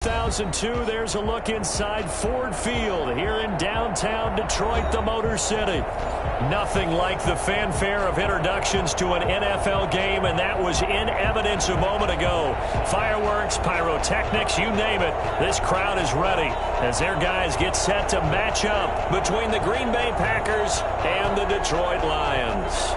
2002, there's a look inside Ford Field here in downtown Detroit, the Motor City. Nothing like the fanfare of introductions to an NFL game, and that was in evidence a moment ago. Fireworks, pyrotechnics, you name it. This crowd is ready as their guys get set to match up between the Green Bay Packers and the Detroit Lions.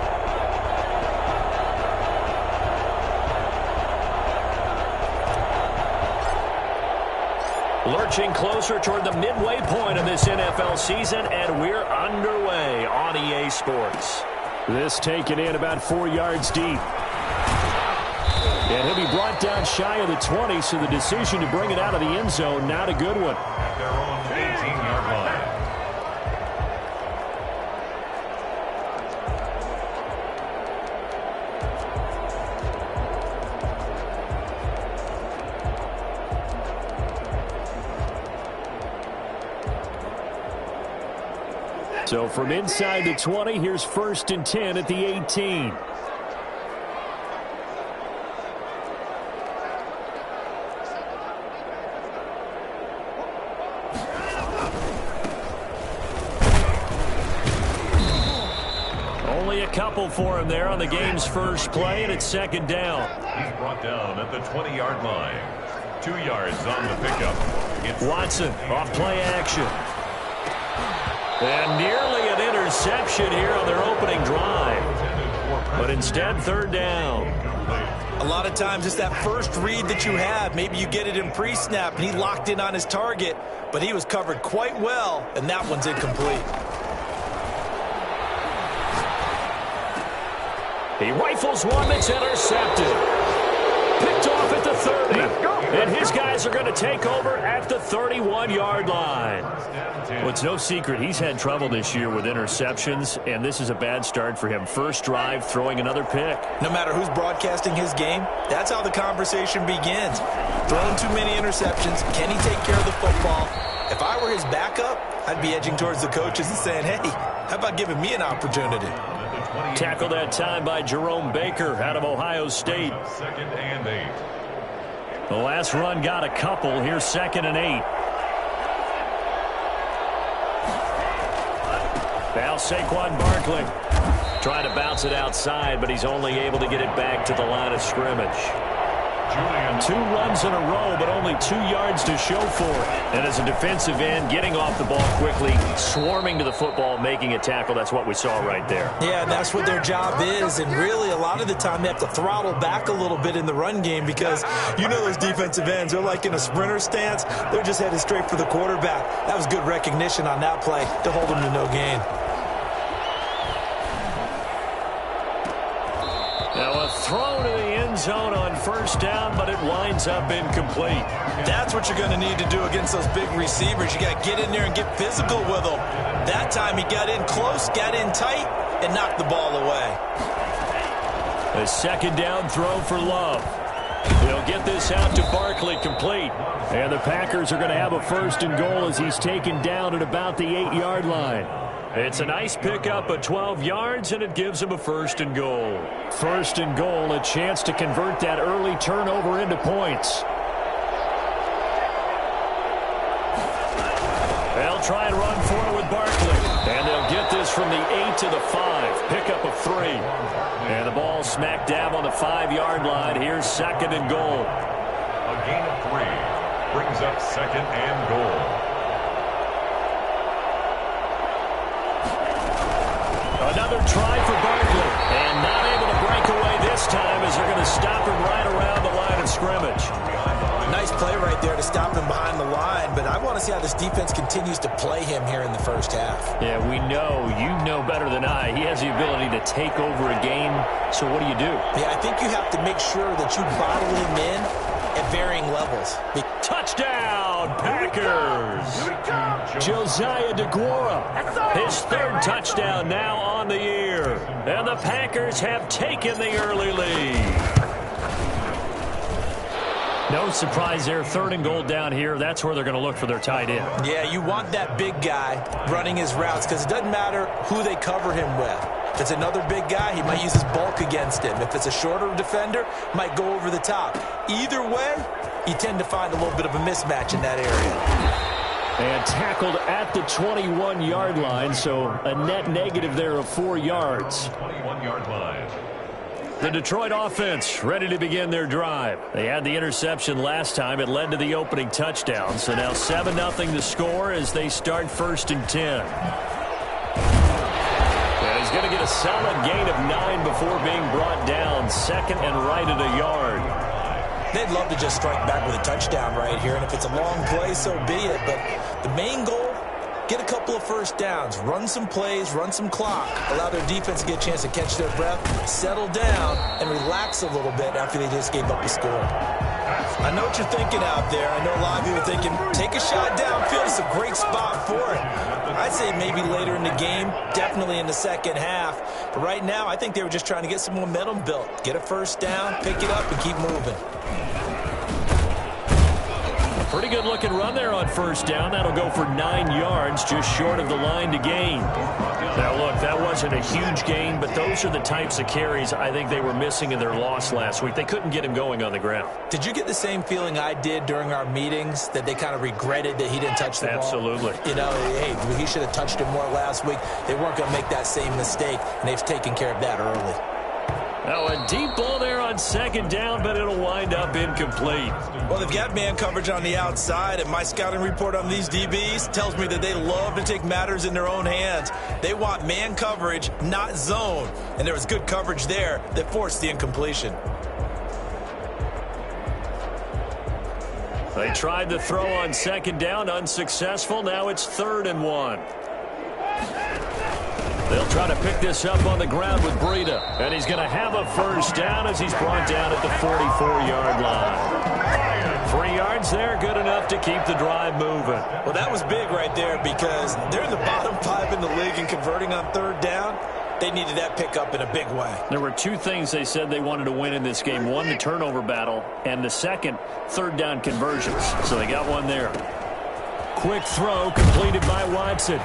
Lurching closer toward the midway point of this NFL season, and we're underway on EA Sports. This taken in about 4 yards deep. And he'll be brought down shy of the 20, so the decision to bring it out of the end zone, not a good one. At their own 18-yard line. So from inside the 20, here's 1st and 10 at the 18. Only a couple for him there on the game's first play, and it's 2nd down. He's brought down at the 20-yard line. 2 yards on the pickup. It's Watson off play action. And nearly an interception here on their opening drive. But instead, 3rd down. A lot of times it's that first read that you have. Maybe you get it in pre-snap, and he locked in on his target, but he was covered quite well, and that one's incomplete. He rifles one that's intercepted. Picked off at the 30. And his guys are going to take over at the 31-yard line. Well, it's no secret he's had trouble this year with interceptions, and this is a bad start for him. First drive, throwing another pick. No matter who's broadcasting his game, that's how the conversation begins. Throwing too many interceptions, can he take care of the football? If I were his backup, I'd be edging towards the coaches and saying, hey, how about giving me an opportunity? Tackled that time by Jerome Baker out of Ohio State. 2nd and 8. The last run got a couple. Here's 2nd and 8. Now Saquon Barkley trying to bounce it outside, but he's only able to get it back to the line of scrimmage. Julian. 2 runs in a row, but only 2 yards to show for it. And as a defensive end, getting off the ball quickly, swarming to the football, making a tackle, that's what we saw right there. Yeah, that's what their job is, and really a lot of the time they have to throttle back a little bit in the run game because you know those defensive ends, they're like in a sprinter stance. They're just headed straight for the quarterback. That was good recognition on that play to hold them to no gain. Now a throw to the end zone on 1st down, but it winds up incomplete. That's what you're going to need to do against those big receivers. You got to get in there and get physical with them. That time he got in close, got in tight, and knocked the ball away. A 2nd down throw for Love. He'll get this out to Barkley, complete. And the Packers are going to have a 1st and goal as he's taken down at about the 8-yard line. It's a nice pickup of 12 yards, and it gives him a 1st and goal. 1st and goal, a chance to convert that early turnover into points. They'll try and run for it with Barkley. And they'll get this from the 8 to the 5. Pickup of 3. And the ball smack dab on the 5-yard line. Here's 2nd and goal. A gain of 3 brings up 2nd and goal. Another try for Barkley, and not able to break away this time as they're going to stop him right around the line of scrimmage. Nice play right there to stop him behind the line, but I want to see how this defense continues to play him here in the first half. Yeah, we know, you know better than I, he has the ability to take over a game, so what do you do? Yeah, I think you have to make sure that you bottle him in at varying levels. Touchdown, Packers! Josiah DeGuara, his 3rd touchdown now on the year. And the Packers have taken the early lead. No surprise there, 3rd and goal down here. That's where they're going to look for their tight end. Yeah, you want that big guy running his routes because it doesn't matter who they cover him with. If it's another big guy, he might use his bulk against him. If it's a shorter defender, might go over the top. Either way, you tend to find a little bit of a mismatch in that area. And tackled at the 21-yard line, so a net negative there of 4 yards. 21-yard line. The Detroit offense ready to begin their drive. They had the interception last time. It led to the opening touchdown. So now 7-0 the score as they start 1st and 10. And he's going to get a solid gain of 9 before being brought down. 2nd and right at a yard. They'd love to just strike back with a touchdown right here. And if it's a long play, so be it. But the main goal, get a couple of first downs, run some plays, run some clock, allow their defense to get a chance to catch their breath, settle down, and relax a little bit after they just gave up a score. I know what you're thinking out there. I know a lot of you are thinking, take a shot downfield. It's a great spot for it. I'd say maybe later in the game, definitely in the second half. But right now, I think they were just trying to get some momentum built. Get a first down, pick it up, and keep moving. Pretty good looking run there on 1st down. That'll go for 9 yards, just short of the line to gain. Now, look, that wasn't a huge gain, but those are the types of carries I think they were missing in their loss last week. They couldn't get him going on the ground. Did you get the same feeling I did during our meetings, that they kind of regretted that he didn't touch the ball? Absolutely. You know, hey, he should have touched it more last week. They weren't going to make that same mistake, and they've taken care of that early. Now a deep ball there on 2nd down, but it'll wind up incomplete. Well, they've got man coverage on the outside, and my scouting report on these DBs tells me that they love to take matters in their own hands. They want man coverage, not zone. And there was good coverage there that forced the incompletion. They tried to throw on 2nd down, unsuccessful. Now it's 3rd and 1. They'll try to pick this up on the ground with Breida. And he's going to have a first down as he's brought down at the 44-yard line. 3 yards there, good enough to keep the drive moving. Well, that was big right there because they're in the bottom 5 in the league and converting on 3rd down. They needed that pickup in a big way. There were 2 things they said they wanted to win in this game. One, the turnover battle, and the second, 3rd down conversions. So they got one there. Quick throw completed by Watson.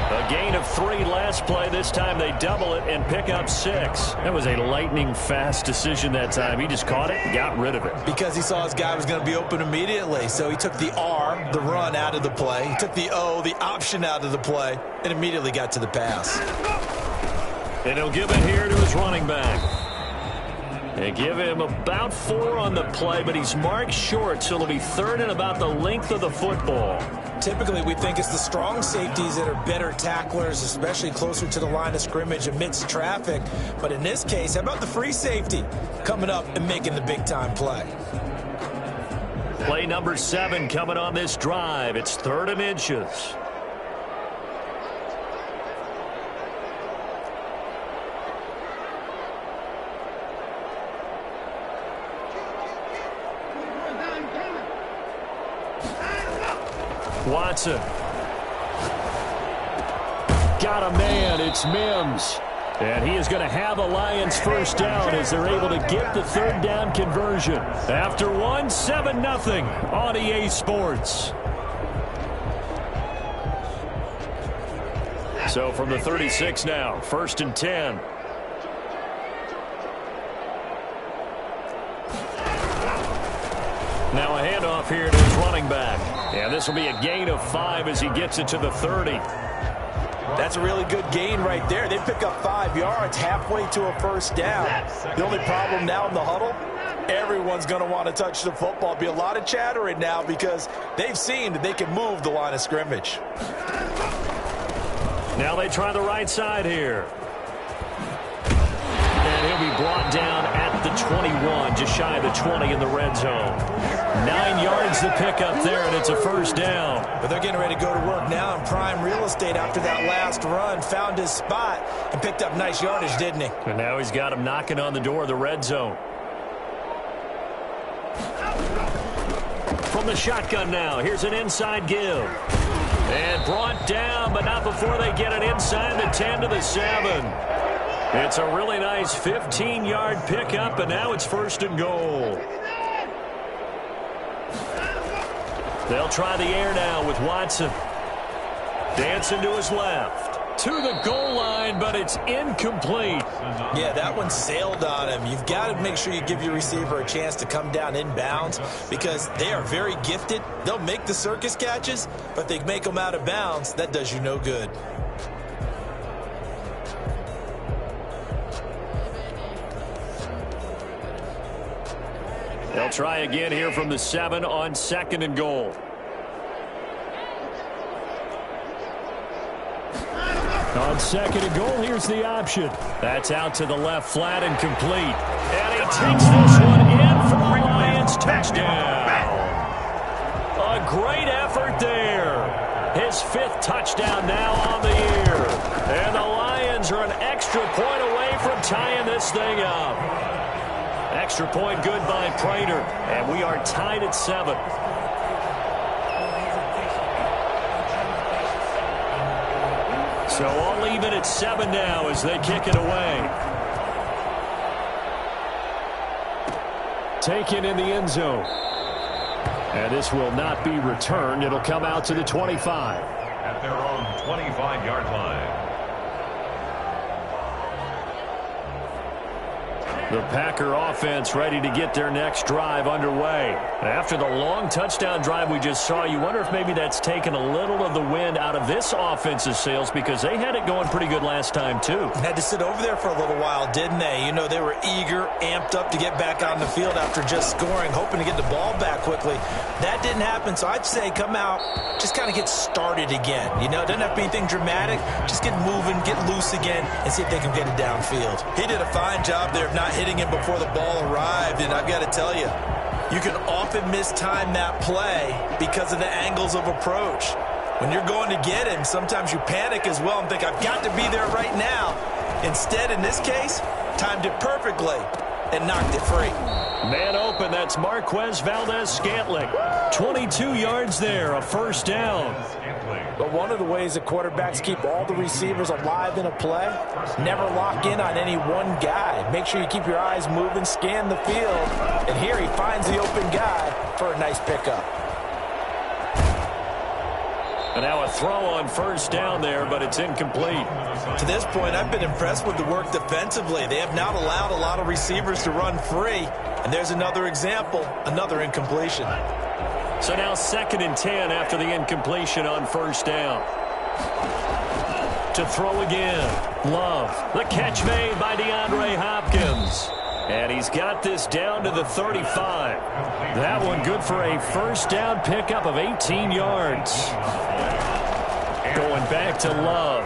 A gain of 3 last play. This time they double it and pick up 6. That was a lightning-fast decision that time. He just caught it and got rid of it. Because he saw his guy was going to be open immediately. So he took the R, the run, out of the play. He took the O, the option, out of the play, and immediately got to the pass. And he'll give it here to his running back. They give him about 4 on the play, but he's marked short, so it'll be 3rd and about the length of the football. Typically, we think it's the strong safeties that are better tacklers, especially closer to the line of scrimmage amidst traffic. But in this case, how about the free safety coming up and making the big-time play? Play number 7 coming on this drive. It's 3rd and inches. Watson. Got a man. It's Mims. And he is going to have a Lions first down as they're able to get the 3rd down conversion. After 1, 7-0 on EA Sports. So from the 36 now, 1st and 10. Now a handoff here to his running back. And this will be a gain of 5 as he gets it to the 30. That's a really good gain right there. They pick up 5 yards halfway to a first down. The only problem now in the huddle, everyone's going to want to touch the football. Be a lot of chattering now because they've seen that they can move the line of scrimmage. Now they try the right side here. And he'll be brought down at the 21, just shy of the 20 in the red zone. 9 yards to pick up there, and it's a first down. But they're getting ready to go to work now in prime real estate after that last run. Found his spot and picked up nice yardage, didn't he? And now he's got him knocking on the door of the red zone. From the shotgun now, here's an inside give. And brought down, but not before they get it inside the 10 to the 7. It's a really nice 15-yard pickup, and now it's 1st and goal. They'll try the air now with Watson. Dancing to his left. to the goal line, but it's incomplete. Yeah, that one sailed on him. You've got to make sure you give your receiver a chance to come down inbounds because they are very gifted. They'll make the circus catches, but they make them out of bounds. That does you no good. They'll try again here from the 7 on 2nd and goal. On 2nd and goal, here's the option. That's out to the left flat and complete. And he takes this one in for the Lions. Touchdown. A great effort there. His 5th touchdown now on the year. And the Lions are an extra point away from tying this thing up. Extra point good by Prater. And we are tied at 7. So all even at 7 now as they kick it away. Taken in the end zone. And this will not be returned. It'll come out to the 25. At their own 25-yard line. The Packer offense ready to get their next drive underway. After the long touchdown drive we just saw, you wonder if maybe that's taken a little of the wind out of this offense's sails because they had it going pretty good last time too. Had to sit over there for a little while, didn't they? You know, they were eager, amped up to get back on the field after just scoring, hoping to get the ball back quickly. That didn't happen, so I'd say come out, just kind of get started again. You know, it doesn't have to be anything dramatic. Just get moving, get loose again, and see if they can get it downfield. He did a fine job there of not hitting him before the ball arrived, and I've got to tell you, you can often mistime that play because of the angles of approach. When you're going to get him, sometimes you panic as well and think, I've got to be there right now. Instead, in this case, timed it perfectly and knocked it free. Man open, that's Marquez Valdez-Scantling. 22 yards there, a first down. But one of the ways that quarterbacks keep all the receivers alive in a play, never lock in on any one guy. Make sure you keep your eyes moving, scan the field, and here he finds the open guy for a nice pickup. And now a throw on first down there, but it's incomplete. To this point, I've been impressed with the work defensively. They have not allowed a lot of receivers to run free, and there's another example, another incompletion. So now 2nd and 10 after the incompletion on first down. To throw again. Love. The catch made by DeAndre Hopkins. And he's got this down to the 35. That one good for a first down pickup of 18 yards. Going back to Love.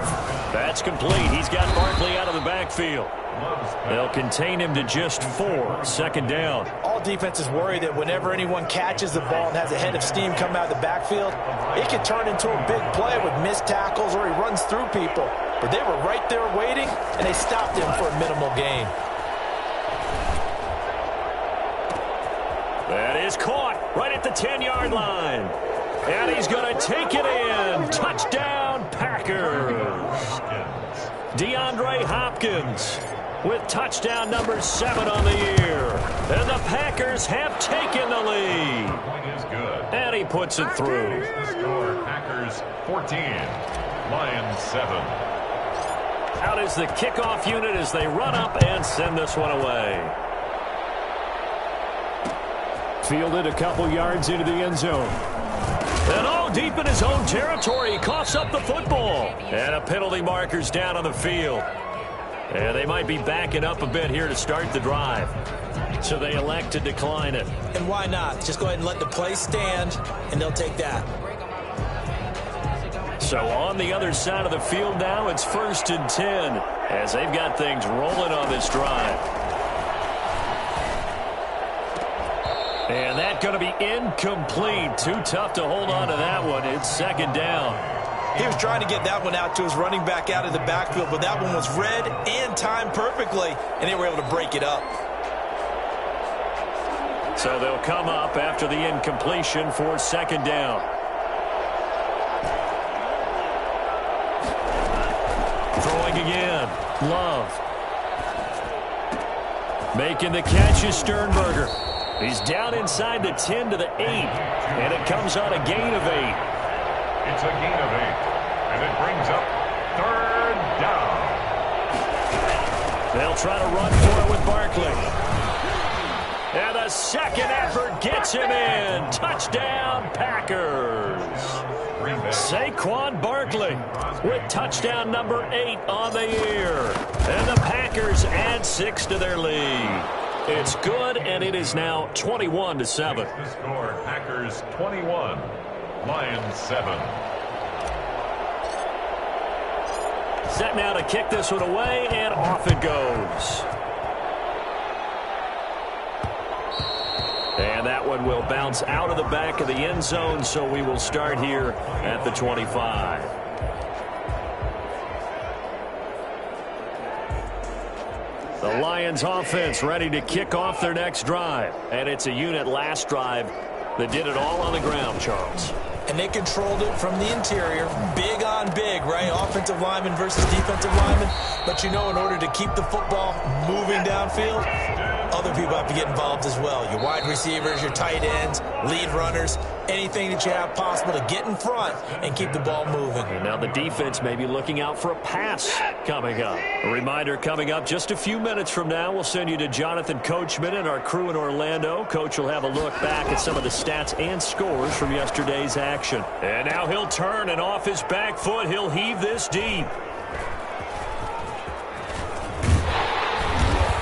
That's complete. He's got Barkley out of the backfield. They'll contain him to just 4. 2nd down. All defenses worry that whenever anyone catches the ball and has a head of steam come out of the backfield, it can turn into a big play with missed tackles or he runs through people. But they were right there waiting, and they stopped him for a minimal gain. That is caught right at the 10-yard line. And he's going to take it in. Touchdown, Packers. DeAndre Hopkins with touchdown number 7 on the year. And the Packers have taken the lead. Point is good. And he puts it through. The score, Packers 14, Lions 7. Out is the kickoff unit as they run up and send this one away. Fielded a couple yards into the end zone. And all deep in his own territory, he coughs up the football. And a penalty marker's down on the field. And they might be backing up a bit here to start the drive. So they elect to decline it. And why not? Just go ahead and let the play stand, and they'll take that. So on the other side of the field now, it's 1st and 10 as they've got things rolling on this drive. And that's going to be incomplete. Too tough to hold on to that one. It's 2nd down. He was trying to get that one out to his running back out of the backfield, but that one was read and timed perfectly, and they were able to break it up. So they'll come up after the incompletion for 2nd down. Throwing again. Love. Making the catch is Sternberger. He's down inside the 10 to the 8, and it comes on a gain of 8. It's a gain of 8, and it brings up Third down. They'll try to run for it with Barkley. And the second effort gets him in. Touchdown, Packers. Saquon Barkley with touchdown number 8 on the year. And the Packers add 6 to their lead. It's good, and it is now 21-7. The score, Packers 21, Lions 7. Set now to kick this one away, and off it goes. And that one will bounce out of the back of the end zone, so we will start here at the 25. The Lions offense ready to kick off their next drive. And it's a unit last drive that did it all on the ground, Charles. And they controlled it from the interior. Big on big, right? Offensive lineman versus defensive lineman. But you know, in order to keep the football moving downfield, other people have to get involved as well. Your wide receivers, your tight ends, lead runners, anything that you have possible to get in front and keep the ball moving. And now the defense may be looking out for a pass coming up. A reminder coming up just a few minutes from now, we'll send you to Jonathan Coachman and our crew in Orlando. Coach will have a look back at some of the stats and scores from yesterday's action. And now he'll turn, and off his back foot, he'll heave this deep.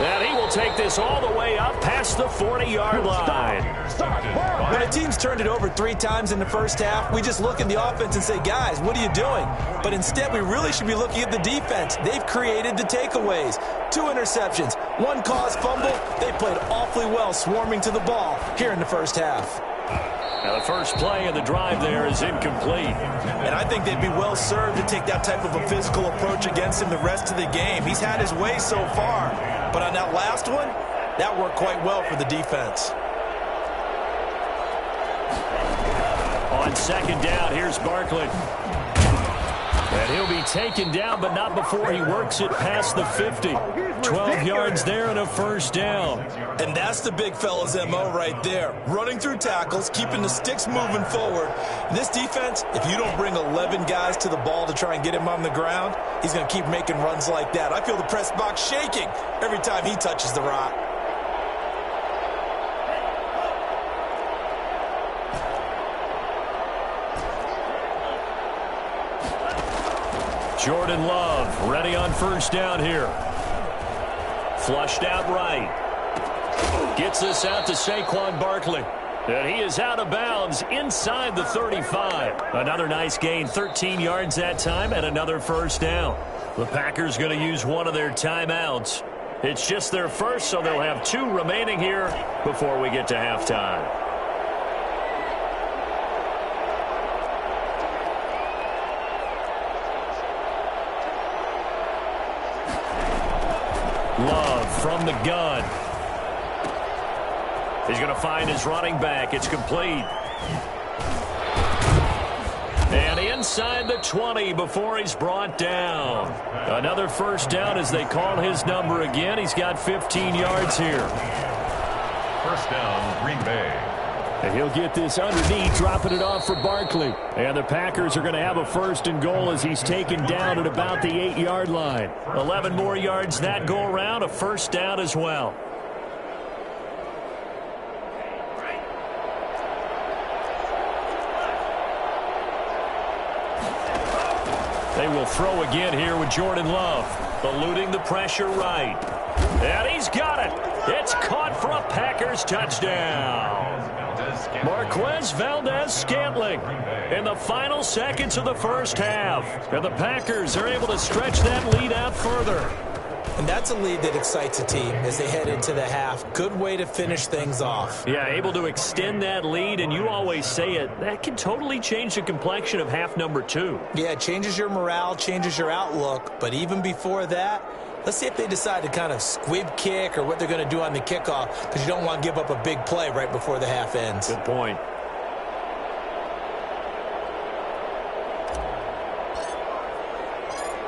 And he will take this all the way up past the 40-yard line. When a team's turned it over 3 times in the first half, we just look at the offense and say, guys, what are you doing? But instead, we really should be looking at the defense. They've created the takeaways. 2 interceptions, 1 caused fumble. They played awfully well swarming to the ball here in the first half. Now the first play of the drive there is incomplete. And I think they'd be well served to take that type of a physical approach against him the rest of the game. He's had his way so far. But on that last one, that worked quite well for the defense. On second down, here's Barkley. And he'll be taken down, but not before he works it past the 50. 12 yards there and a first down. And that's the big fella's MO right there. Running through tackles, keeping the sticks moving forward. This defense, if you don't bring 11 guys to the ball to try and get him on the ground, he's going to keep making runs like that. I feel the press box shaking every time he touches the rock. Jordan Love ready on first down here. Flushed out right. Gets this out to Saquon Barkley. And he is out of bounds inside the 35. Another nice gain, 13 yards that time, and another first down. The Packers going to use one of their timeouts. It's just their first, so they'll have 2 remaining here before we get to halftime. Love from the gun. He's going to find his running back. It's complete. And inside the 20 before he's brought down. Another first down as they call his number again. He's got 15 yards here. First down, Green Bay. And he'll get this underneath, dropping it off for Barkley. And the Packers are going to have a first and goal as he's taken down at about the 8-yard line. 11 more yards that go around, a first down as well. They will throw again here with Jordan Love. Eluding the pressure right. And he's got it. It's caught for a Packers touchdown. Marquez Valdes-Scantling in the final seconds of the first half. And the Packers are able to stretch that lead out further. And that's a lead that excites a team as they head into the half. Good way to finish things off. Yeah, able to extend that lead, and you always say it, that can totally change the complexion of half number 2. Yeah, it changes your morale, changes your outlook. But even before that, let's see if they decide to kind of squib kick or what they're going to do on the kickoff, because you don't want to give up a big play right before the half ends. Good point.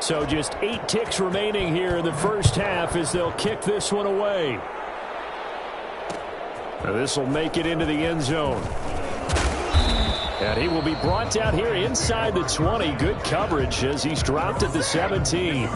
So just 8 ticks remaining here in the first half as they'll kick this one away. This will make it into the end zone. And he will be brought down here inside the 20. Good coverage as he's dropped at the 17.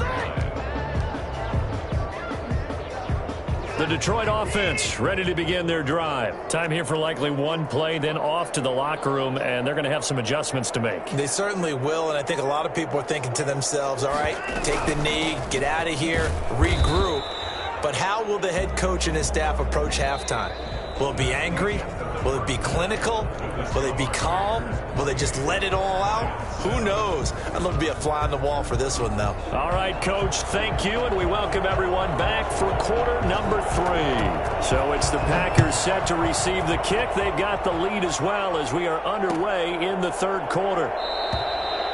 The Detroit offense ready to begin their drive. Time here for likely one play, then off to the locker room, and they're going to have some adjustments to make. They certainly will, and I think a lot of people are thinking to themselves, all right, take the knee, get out of here, regroup. But how will the head coach and his staff approach halftime? Will it be angry? Will it be clinical? Will they be calm? Will they just let it all out? Who knows? I'd love to be a fly on the wall for this one, though. All right, Coach, thank you, and we welcome everyone back for quarter number 3. So it's the Packers set to receive the kick. They've got the lead as well as we are underway in the third quarter.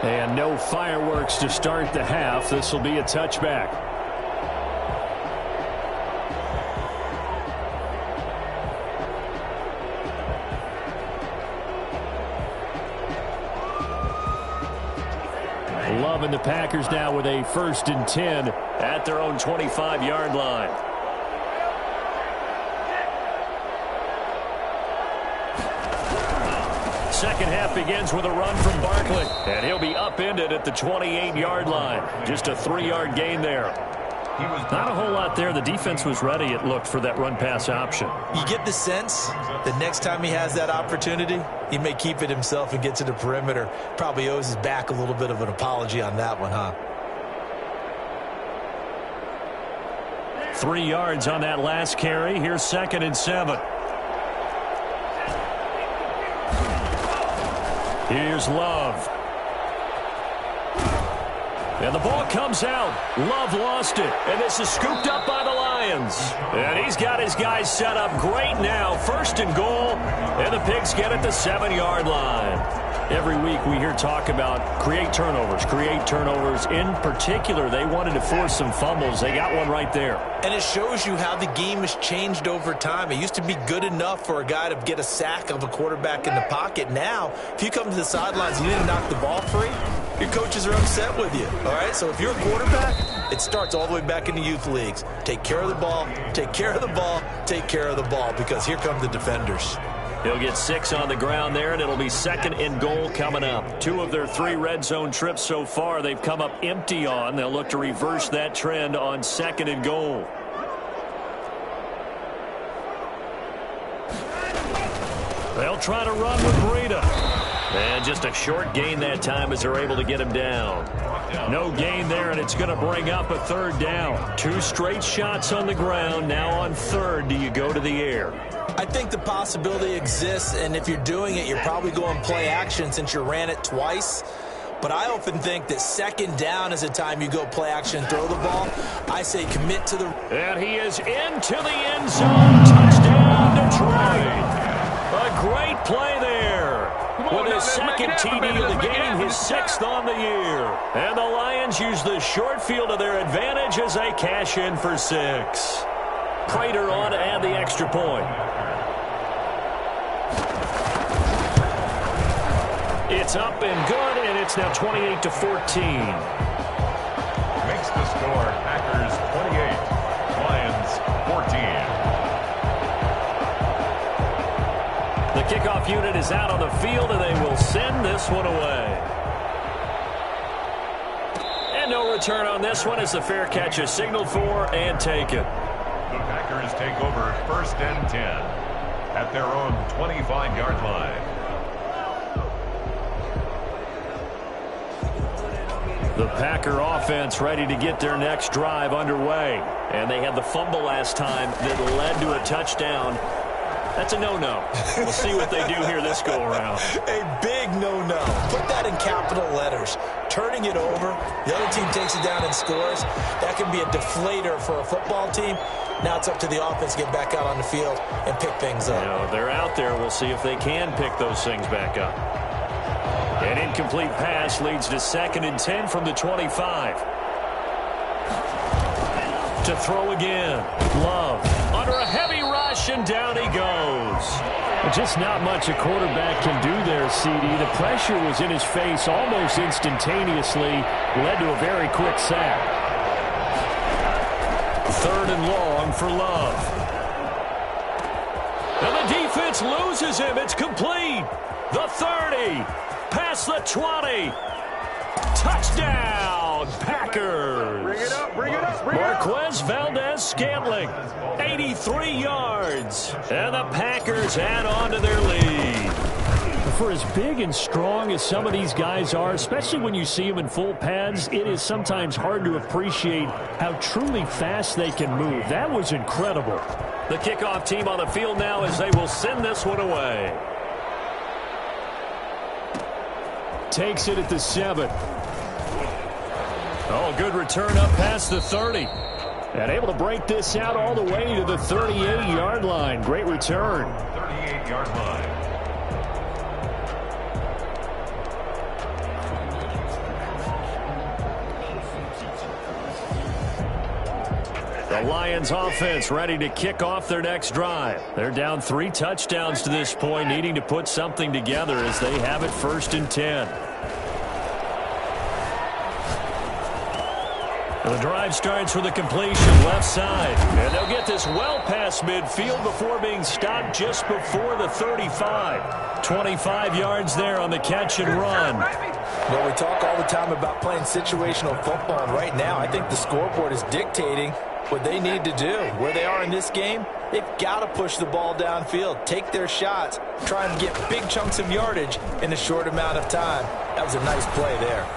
And no fireworks to start the half. This will be a touchback. Love and the Packers now with a 1st and 10 at their own 25-yard line. Second half begins with a run from Barkley, and he'll be upended at the 28-yard line. Just a 3-yard gain there. Not a whole lot there. The defense was ready, it looked, for that run-pass option. You get the sense that next time he has that opportunity, he may keep it himself and get to the perimeter. Probably owes his back a little bit of an apology on that one, huh? 3 yards on that last carry. Here's 2nd and 7. Here's Love. And the ball comes out. Love lost it. And this is scooped up by the Lions. And he's got his guys set up great now. 1st and goal. And the Pigs get it the 7-yard line. Every week we hear talk about create turnovers. In particular, they wanted to force some fumbles. They got one right there. And it shows you how the game has changed over time. It used to be good enough for a guy to get a sack of a quarterback in the pocket. Now, if you come to the sidelines and you didn't knock the ball free, your coaches are upset with you, all right? So if you're a quarterback, it starts all the way back in the youth leagues. Take care of the ball, take care of the ball, take care of the ball, because here come the defenders. He'll get 6 on the ground there, and it'll be 2nd and goal coming up. 2 of their 3 red zone trips so far they've come up empty on. They'll look to reverse that trend on 2nd and goal. They'll try to run with Breida. And just a short gain that time as they're able to get him down. No gain there, and it's going to bring up a 3rd down. 2 straight shots on the ground. Now on 3rd, do you go to the air? I think the possibility exists, and if you're doing it, you're probably going play action since you ran it twice. But I often think that 2nd down is the time you go play action and throw the ball. I say commit to the... And he is into the end zone. Touchdown, Detroit. A great play there. With his 2nd TD of the game, his 6th on the year. And the Lions use the short field to their advantage as they cash in for 6. Prater on to add the extra point. It's up and good, and it's now 28-14. Makes the score Packers 28, Lions 14. The kickoff unit is out on the field, and they will send this one away. And no return on this one as the fair catch is signaled for and taken. The Packers take over 1st and 10 at their own 25-yard line. The Packer offense ready to get their next drive underway. And they had the fumble last time that led to a touchdown. That's a no-no. We'll see what they do here this go-around. A big no-no. Put that in capital letters. Turning it over, the other team takes it down and scores. That can be a deflator for a football team. Now it's up to the offense to get back out on the field and pick things up. You know, they're out there. We'll see if they can pick those things back up. An incomplete pass leads to 2nd and 10 from the 25. To throw again. Love under a heavy rush, and down he goes. Just not much a quarterback can do there, CD. The pressure was in his face almost instantaneously. Led to a very quick sack. 3rd and long for Love. And the defense loses him. It's complete. the 30, past the 20. Touchdown, Packers. Bring it up, bring it up, bring it up. Marquez Valdez-Scantling, 83 yards. And the Packers add on to their lead. For as big and strong as some of these guys are, especially when you see them in full pads, it is sometimes hard to appreciate how truly fast they can move. That was incredible. The kickoff team on the field now as they will send this one away. Takes it at the 7. Oh, good return up past the 30. And able to break this out all the way to the 38-yard line. Great return. 38-yard line. The Lions offense ready to kick off their next drive. They're down 3 touchdowns to this point, needing to put something together as they have it 1st and 10. The drive starts with a completion left side. And they'll get this well past midfield before being stopped just before the 35. 25 yards there on the catch and run. Well, we talk all the time about playing situational football, and right now I think the scoreboard is dictating what they need to do. Where they are in this game, they've got to push the ball downfield, take their shots, try and get big chunks of yardage in a short amount of time. That was a nice play there.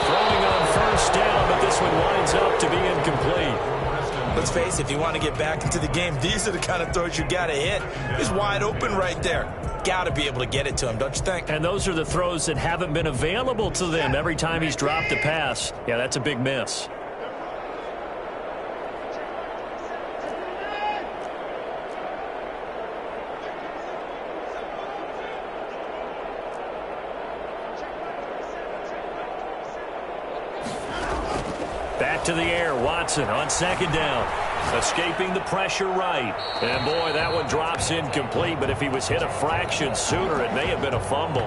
Throwing on 1st down, but this one winds up to be incomplete. Let's face it, if you want to get back into the game, these are the kind of throws you got to hit. He's wide open right there. Got to be able to get it to him, don't you think? And those are the throws that haven't been available to them every time he's dropped a pass. Yeah, that's a big miss. Back to the air, Watson on 2nd down. Escaping the pressure right. And boy, that one drops incomplete, but if he was hit a fraction sooner, it may have been a fumble.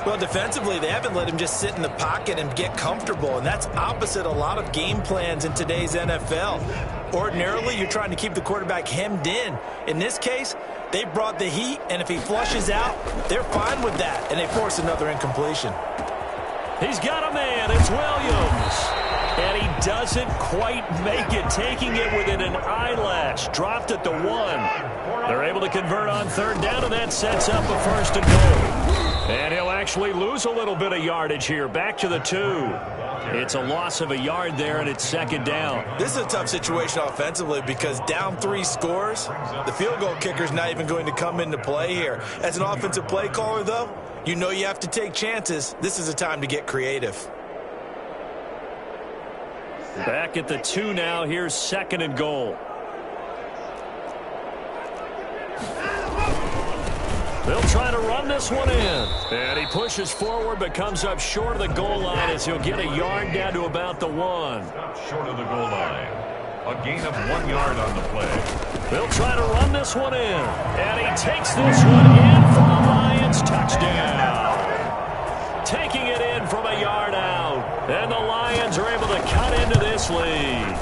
Well, defensively, they haven't let him just sit in the pocket and get comfortable, and that's opposite a lot of game plans in today's NFL. Ordinarily, you're trying to keep the quarterback hemmed in. In this case, they brought the heat, and if he flushes out, they're fine with that, and they force another incompletion. He's got a man. It's Williams. And he doesn't quite make it, taking it within an eyelash. Dropped at the 1. They're able to convert on 3rd down, and that sets up a 1st and goal. And he'll actually lose a little bit of yardage here. Back to the 2. It's a loss of a yard there, and it's 2nd down. This is a tough situation offensively because down 3 scores, the field goal kicker's not even going to come into play here. As an offensive play caller, though, you know you have to take chances. This is a time to get creative. Back at the 2 now. Here's 2nd and goal. They'll try to run this one in. And he pushes forward but comes up short of the goal line as he'll get a yard down to about the 1. Short of the goal line. A gain of 1 yard on the play. They'll try to run this one in. And he takes this one in for the Lions. Touchdown. Taking it in from a yard out. And the Lions are able to cut into this lead.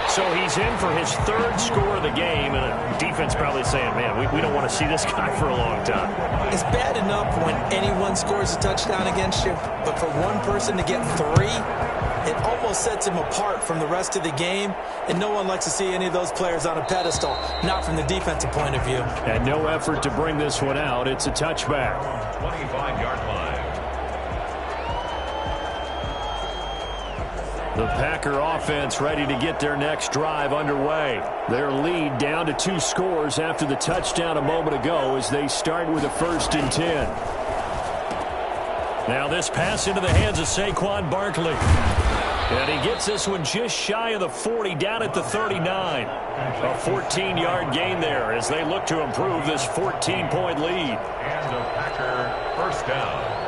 So he's in for his 3rd score of the game, and the defense probably saying, man, we don't want to see this guy for a long time. It's bad enough when anyone scores a touchdown against you, but for one person to get 3, it almost sets him apart from the rest of the game, and no one likes to see any of those players on a pedestal, not from the defensive point of view. And no effort to bring this one out. It's a touchback. 25-yard line. The Packer offense ready to get their next drive underway. Their lead down to 2 scores after the touchdown a moment ago as they start with a 1st and 10. Now this pass into the hands of Saquon Barkley. And he gets this one just shy of the 40, down at the 39. A 14-yard gain there as they look to improve this 14-point lead. And a Packer 1st down.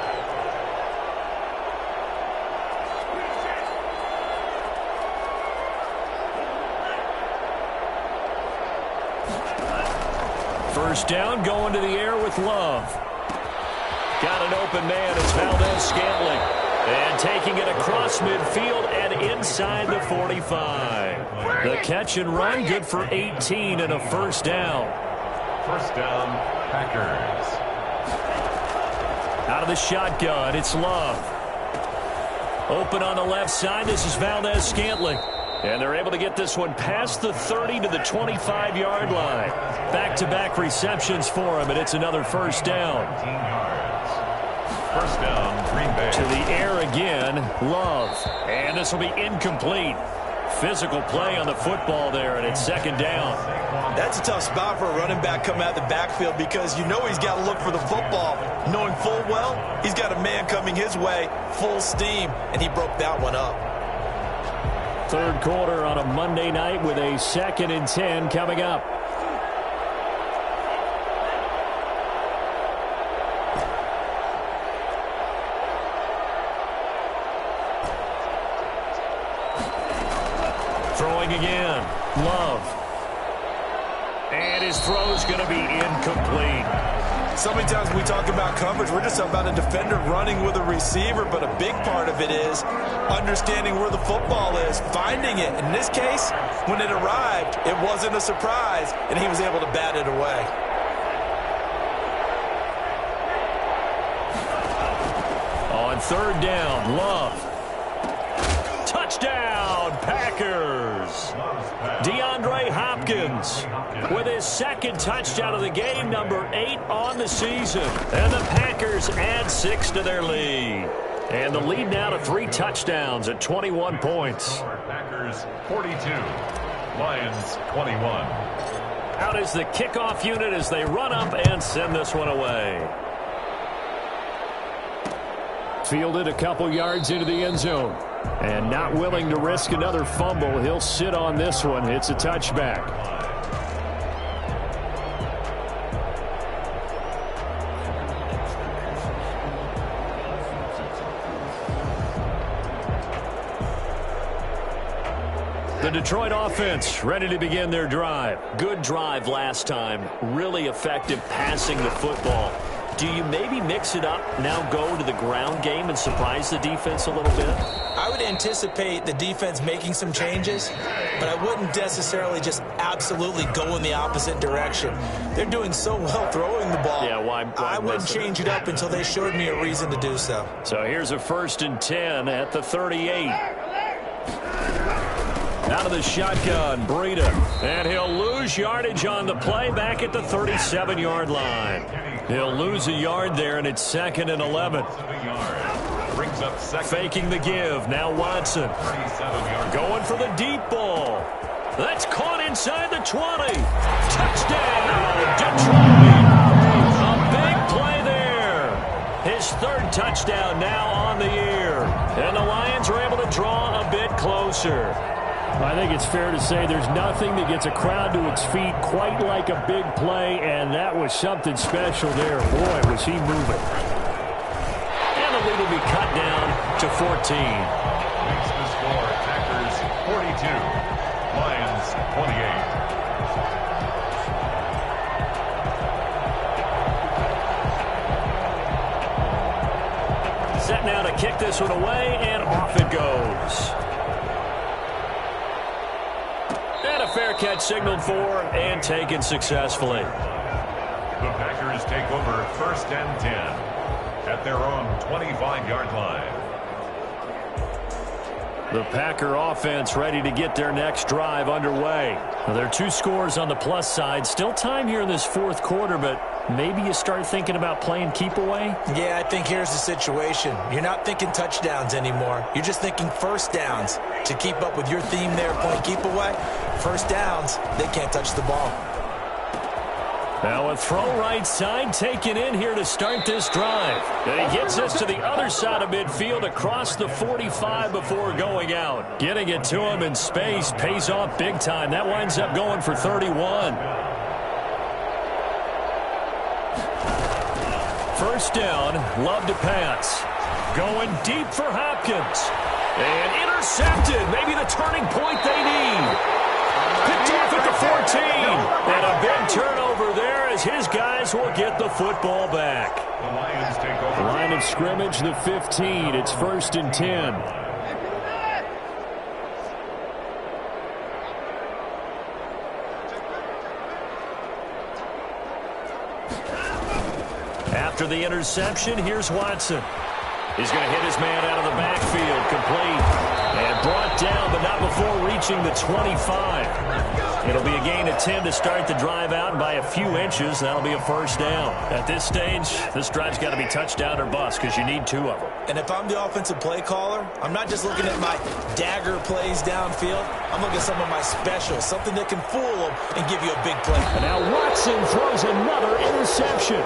First down, going to the air with Love. Got an open man. It's Valdez-Scantling. And taking it across midfield and inside the 45. The catch and run, good for 18 and a 1st down. 1st down, Packers. Out of the shotgun, it's Love. Open on the left side, this is Valdez-Scantling. And they're able to get this one past the 30 to the 25-yard line. Back-to-back receptions for him, and it's another first down. First down, Green Bay. To the air again, Love. And this will be incomplete. Physical play on the football there, and it's second down. That's a tough spot for a running back coming out of the backfield because you know he's got to look for the football, knowing full well he's got a man coming his way, full steam, and he broke that one up. Third quarter on a Monday night with a 2nd and 10 coming up. Throwing again, Love. And his throw's going to be incomplete. So many times when we talk about coverage, we're just talking about a defender running with a receiver, but a big part of it is understanding where the football is, finding it. In this case, when it arrived, it wasn't a surprise, and he was able to bat it away. On third down, Love. Touchdown, Packers. DeAndre Hopkins with his 2nd touchdown of the game, number 8 on the season. And the Packers add 6 to their lead. And the lead now to 3 touchdowns at 21 points. Packers 42, Lions 21. Out is the kickoff unit as they run up and send this one away. Fielded a couple yards into the end zone. And not willing to risk another fumble, he'll sit on this one. It's a touchback. The Detroit offense ready to begin their drive. Good drive last time. Really effective passing the football. Do you maybe mix it up, now go to the ground game and surprise the defense a little bit? I would anticipate the defense making some changes, but I wouldn't necessarily just absolutely go in the opposite direction. They're doing so well throwing the ball. Yeah, why I wouldn't change it up until they showed me a reason to do so. So here's a 1st and 10 at the 38. Out of the shotgun, Breida. And he'll lose yardage on the play back at the 37-yard line. He'll lose a yard there, and it's 2nd and 11. Brings up second. Faking the give. Now Watson. Going for the deep ball. That's caught inside the 20. Touchdown, Detroit. A big play there. His 3rd touchdown now on the year. And the Lions are able to draw a bit closer. I think it's fair to say there's nothing that gets a crowd to its feet quite like a big play, and that was something special there. Boy, was he moving. And the lead will be cut down to 14. Makes the score Packers 42, Lions 28. Set now to kick this one away, and off it goes. And a fair catch signaled for and taken successfully. The Packers take over 1st and 10 at their own 25-yard line. The Packer offense ready to get their next drive underway. Well, there are 2 scores on the plus side. Still time here in this 4th quarter, but maybe you start thinking about playing keep away? Yeah, I think here's the situation. You're not thinking touchdowns anymore. You're just thinking first downs. To keep up with your theme there, playing keep away, first downs, they can't touch the ball. Now a throw right side taken in here to start this drive. And he gets this to the other side of midfield across the 45 before going out. Getting it to him in space pays off big time. That winds up going for 31. First down, Love to pass. Going deep for Hopkins. And intercepted. Maybe the turning point they need. Picked off at the 14. And a big turnover there as his guys will get the football back. The Lions take over. Line of scrimmage, the 15. It's 1st and 10. After After the interception, here's Watson. He's going to hit his man out of the backfield, complete. And brought down, but not before reaching the 25. It'll be a gain of 10 to start the drive out, and by a few inches, that'll be a first down. At this stage, this drive's got to be touchdown or bust because you need 2 of them. And if I'm the offensive play caller, I'm not just looking at my dagger plays downfield. I'm looking at some of my specials, something that can fool them and give you a big play. And now Watson throws another interception.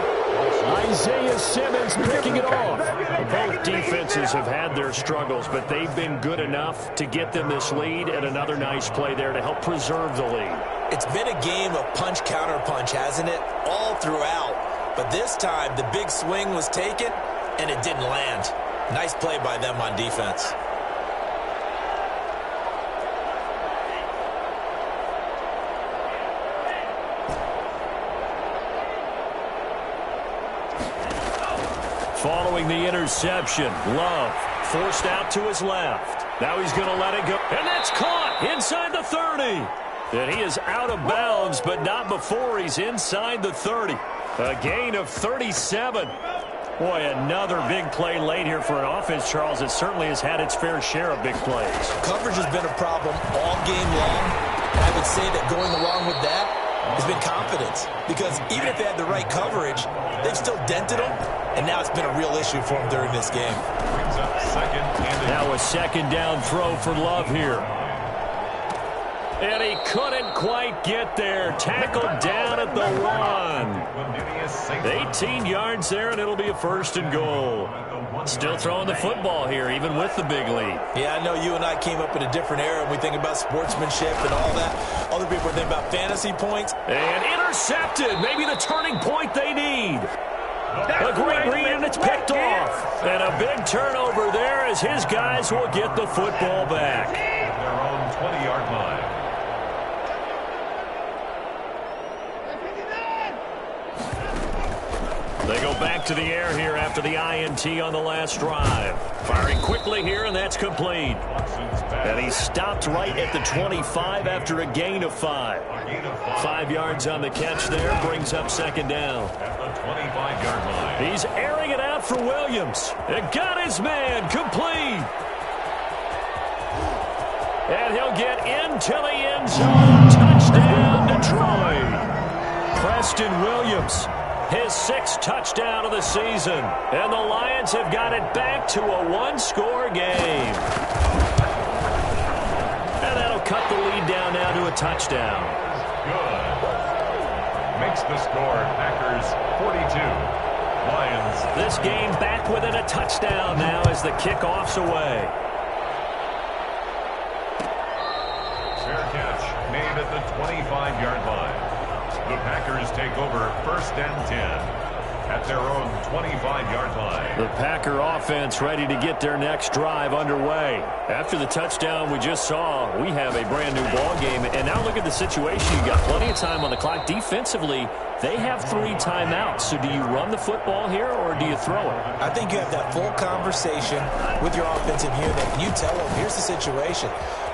Isaiah Simmons picking it off. Both defenses have had their struggles, but they've been good enough to get them this lead, and another nice play there to help preserve the lead. It's been a game of punch-counter-punch, hasn't it? All throughout. But this time, the big swing was taken, and it didn't land. Nice play by them on defense. Following the interception, Love forced out to his left. Now he's going to let it go. And that's caught inside the 30. And he is out of bounds, but not before he's inside the 30. A gain of 37. Boy, another big play late here for an offense, Charles. It certainly has had its fair share of big plays. Coverage has been a problem all game long. And I would say that going along with that has been confidence. Because even if they had the right coverage, they've still dented them. And now it's been a real issue for them during this game. Now a second down throw for Love here. And he couldn't quite get there. Tackled down at the 1. 18 yards there, and it'll be a first and goal. Still throwing the football here, even with the big lead. Yeah, I know you and I came up in a different era, and we think about sportsmanship and all that. Other people are thinking about fantasy points. And intercepted. Maybe the turning point they need. A great read, and it's picked off. And a big turnover there as his guys will get the football back. Their own 20-yard line. They go back to the air here after the INT on the last drive. Firing quickly here, and that's complete. And he stopped right at the 25 after a gain of 5. 5 yards on the catch there, brings up second down. At the 25-yard line. He's airing it out for Williams. It got his man complete. And he'll get into the end zone. Touchdown, Detroit. Preston Williams. His 6th touchdown of the season. And the Lions have got it back to a one-score game. And that'll cut the lead down now to a touchdown. Good. Makes the score Packers 42. Lions. This game back within a touchdown now as the kickoff's away. Fair catch made at the 25-yard line. The Packers take over first and 10 at their own 25-yard line. The Packer offense ready to get their next drive underway. After the touchdown we just saw, we have a brand new ball game. And now look at the situation. You got plenty of time on the clock. Defensively, they have 3 timeouts. So do you run the football here or do you throw it? I think you have that full conversation with your offensive unit. You tell them, here's the situation.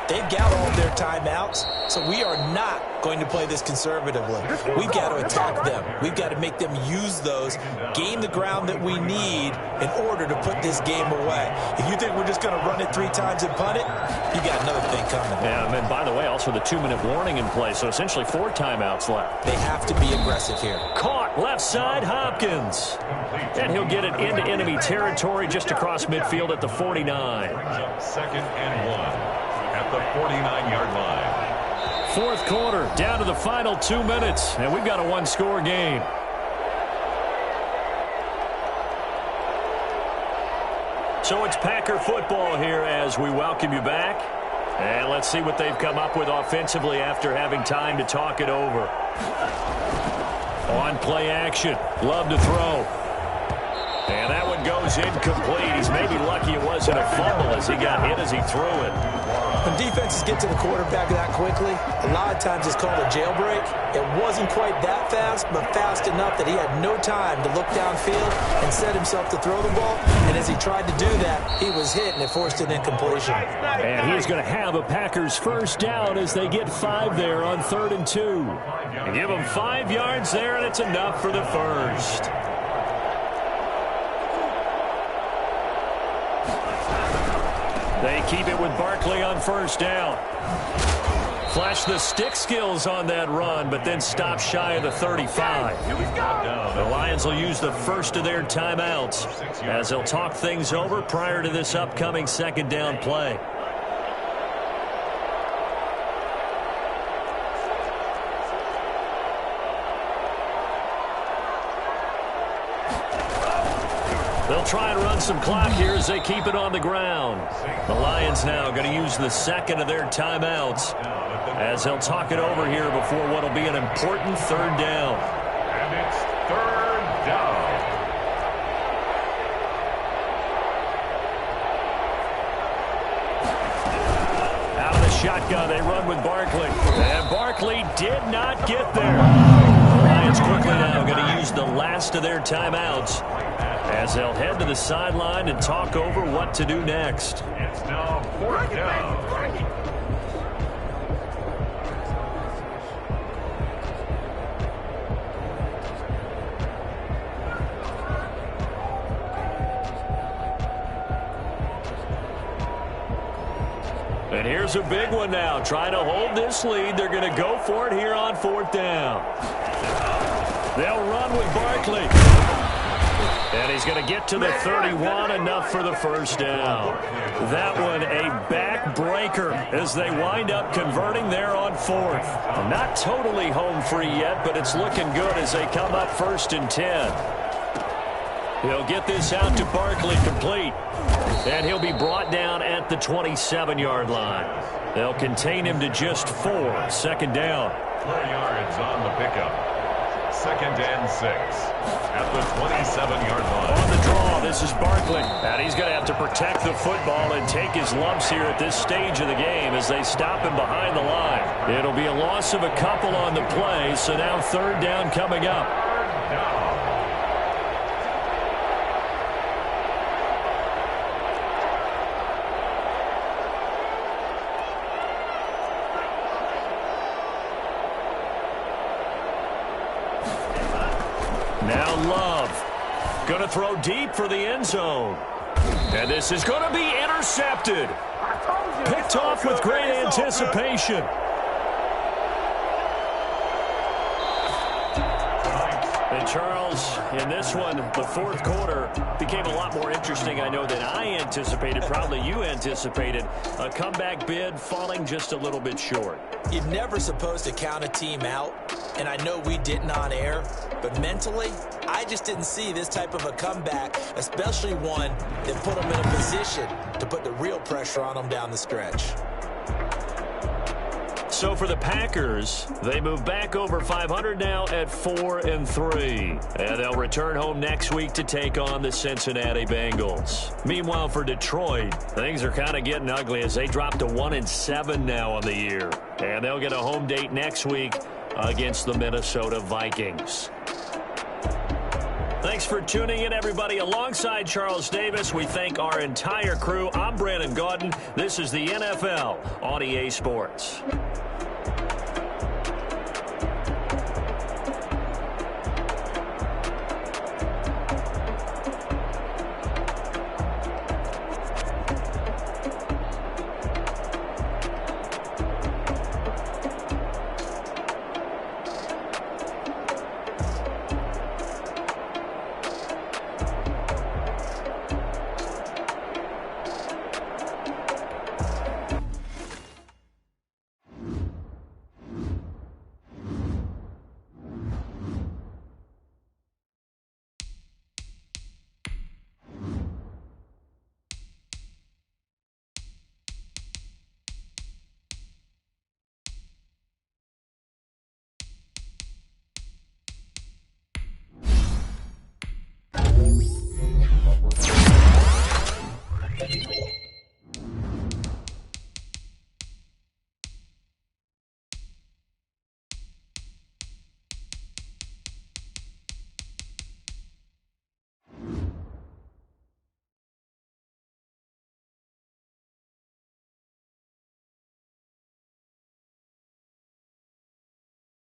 They've got all of their timeouts, so we are not going to play this conservatively. We've got to attack them. We've got to make them use those, gain the ground that we need in order to put this game away. If you think we're just going to run it 3 times and punt it, you got another thing coming. Yeah, and by the way, also the 2-minute warning in play, so essentially 4 timeouts left. They have to be aggressive here. Caught left side, Hopkins. And he'll get it into enemy territory just across midfield at the 49. Second and 1. At the 49-yard line. 4th quarter, down to the final 2 minutes, and we've got a one-score game. So it's Packer football here as we welcome you back. And let's see what they've come up with offensively after having time to talk it over. On play action, Love to throw. And that one goes incomplete. He's maybe lucky it wasn't a fumble as he got hit as he threw it. When defenses get to the quarterback that quickly, a lot of times it's called a jailbreak. It wasn't quite that fast, but fast enough that he had no time to look downfield and set himself to throw the ball. And as he tried to do that, he was hit, and it forced an incompletion. And he's going to have a Packers first down as they get 5 there on 3rd and 2. And give him 5 yards there, and it's enough for the first. They keep it with Barkley on first down. Flash the stick skills on that run, but then stop shy of the 35. The Lions will use the first of their timeouts as they'll talk things over prior to this upcoming second down play. They'll try and run some clock here as they keep it on the ground. The Lions now going to use the second of their timeouts as they'll talk it over here before what will be an important third down. And it's third down. Out of the shotgun, they run with Barkley. And Barkley did not get there. The Lions quickly now going to use the last of their timeouts as they'll head to the sideline and talk over what to do next. It's now fourth down. And here's a big one now. Trying to hold this lead. They're going to go for it here on fourth down. They'll run with Barkley. And he's going to get to the 31, enough for the first down. That one a backbreaker as they wind up converting there on fourth. Not totally home free yet, but it's looking good as they come up 1st and 10. He'll get this out to Barkley complete. And he'll be brought down at the 27-yard line. They'll contain him to just 4. Second down. 4 yards on the pickup. 2nd and 6 at the 27-yard line. On the draw, this is Barkley. And he's going to have to protect the football and take his lumps here at this stage of the game as they stop him behind the line. It'll be a loss of a couple on the play, so now third down coming up. Third down. Now Love going to throw deep for the end zone. And this is going to be intercepted. Picked off with great anticipation. And Charles, in this one, the fourth quarter became a lot more interesting, I know, than I anticipated. Probably you anticipated. A comeback bid falling just a little bit short. You're never supposed to count a team out, and I know we didn't on air, but mentally, I just didn't see this type of a comeback, especially one that put them in a position to put the real pressure on them down the stretch. So for the Packers, they move back over 500 now at 4-3. And they'll return home next week to take on the Cincinnati Bengals. Meanwhile, for Detroit, things are kind of getting ugly as they drop to 1-7 now on the year. And they'll get a home date next week against the Minnesota Vikings. Thanks for tuning in, everybody. Alongside Charles Davis, we thank our entire crew. I'm Brandon Gaudin. This is the NFL on EA Sports.